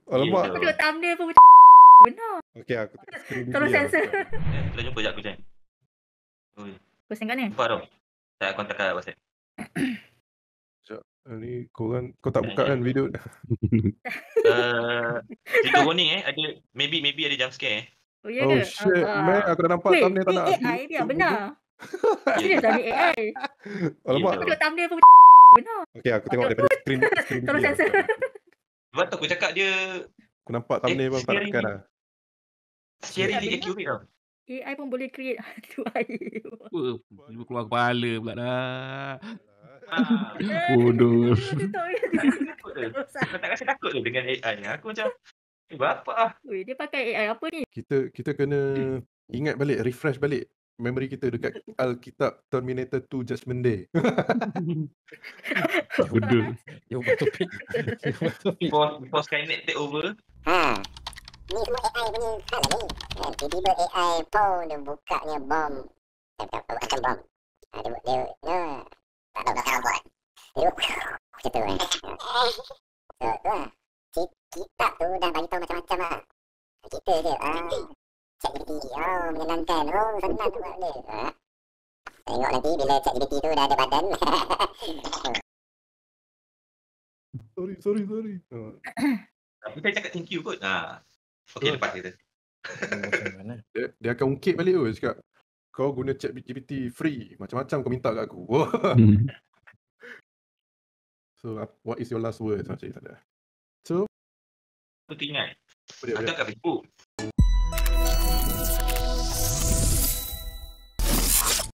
Alamak. Aku Gitu. tengok thumbnail pun macam benar. Okey, aku tengok screen Tolong dia. sensor. Kita jumpa sekejap aku send. Oi. Kau send kat ni? Nampak tu? Tak kontak kat WhatsApp. Sekejap. Ni kau tak buka kan video? Trigger warning ada maybe ada jump scare Oh, ya Oh ke? shit, man. Aku dah nampak Weh, thumbnail tak ni nak. AI ni benar. Ya Serius ke? lah ni AI. Alamak. Aku Gitu. tengok thumbnail pun macam benar. Okey, aku tengok daripada screen Tolong dia. sensor. Sebab tu aku cakap dia Aku nampak thumbnail pun tak nak tekan lah. scarily accurate tau. AI pun boleh create hantu air. Apa? Keluar kepala pula dah. Ah, Bodoh. Kau tak rasa takut tu dengan AI ni? Aku macam bapa Weh, dia pakai AI apa ni? Kita kena ingat balik, refresh balik memory kita dekat Alkitab Terminator 2 Judgment Day. Bodoh. Dia ubah topik. before Skynet take over. Ni semua AI punya hal lah ni. Tiba-tiba AI pun dia bukanya bom. Bukan bom. Dia tak tahu dah buat. Dia macam tu kan. So tu lah. Kitab tu dah bagi tahu macam-macam lah. Kita je. ChatGPT. Menyenangkan. Senang tu buat dia. Tengok nanti bila ChatGPT tu dah ada badan. Sorry. Tapi saya cakap thank you kot. Okey, lepas kita. Macam mana? Dia akan ungkit balik tu. Dia cakap, kau guna ChatGPT free. Macam-macam kau minta kat aku. So, what is your last word? Macam tak ada. So, Aku teringat. dia Aku kat Facebook.